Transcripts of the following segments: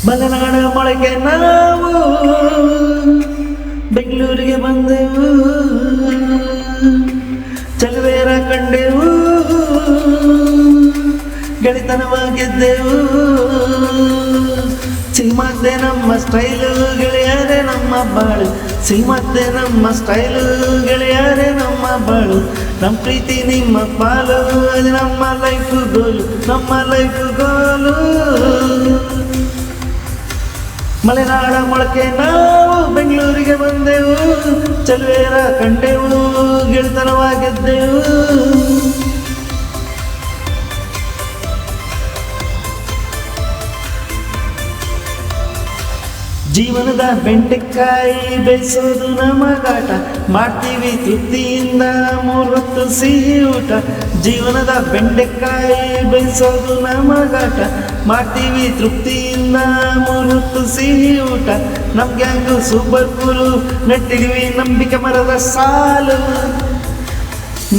ಮಲೆನಾಡ ಮೊಳಕೆ ನಾವು ಬೆಂಗಳೂರಿಗೆ ಬಂದೆವು, ಚಲುವೇರ ಕಂಡೆವು, ಗೆಳೆತನವ ಗೆದ್ದೆವು. ಸಿನಿಮಾದ್ದೆ ನಮ್ಮ ಸ್ಟೈಲು ಗೆಳೆಯರೇ ನಮ್ಮ ಬಾಳು, ಸಿನಿಮಾದ್ದೆ ನಮ್ಮ ಸ್ಟೈಲು ಗೆಳೆಯರೇ ನಮ್ಮ ಬಾಳು. ನಮ್ಮ ಪ್ರೀತಿ ನಿಮ್ಮ ಪಾಲು, ಅದು ನಮ್ಮ ಲೈಫ್ ಗೋಲು, ನಮ್ಮ ಲೈಫ್ ಗೋಲು. ಮಲೆನಾಡ ಮೊಳಕೆ ನಾವು ಬೆಂಗಳೂರಿಗೆ ಬಂದೆವು, ಚಲುವೇರ ಕಂಡೆವು, ಗೆಳೆತನವ ಗೆದ್ದೆವು. ಜೀವನದ ಬೆಂಡೆಕಾಯಿ ಬೇಯಿಸೋದು ನಮಗಾಟ, ಮಾಡ್ತೀವಿ ತೃಪ್ತಿಯಿಂದ 3 ಹೊತ್ತು ಸಿಹಿ ಊಟ. ಜೀವನದ ಬೆಂಡೆಕಾಯಿ ಬೇಯಿಸೋದು ನಮಗಾಟ, ಮಾಡ್ತೀವಿ ತೃಪ್ತಿಯಿಂದ 3 ಹೊತ್ತು ಸಿಹಿ ಊಟ. ನಮ್ ಗ್ಯಾಂಗು ಸೂಪರ್ ಕೂಲು, ನೆಟ್ಟಿದ್ವಿ ನಂಬಿಕೆ ಮರದ ಸಾಲು,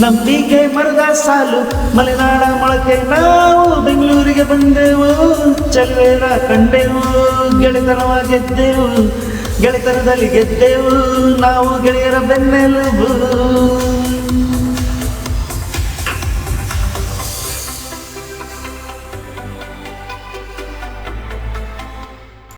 ನಂಬಿಕೆ ಮರದ ಸಾಲು. ಮಲೆನಾಡ ಮೊಳಕೆ ನಾವು ಬೆಂಗಳೂರಿಗೆ ಬಂದೆವು, ಚಲುವೇರ ಕಂಡೆವು, ಗೆಳೆತನವ ಗೆದ್ದೆವು. ಗೆಳೆತನದಲ್ಲಿ ಗೆದ್ದೆವು ನಾವು ಗೆಳೆಯರ ಬೆನ್ನೆಲುಬು.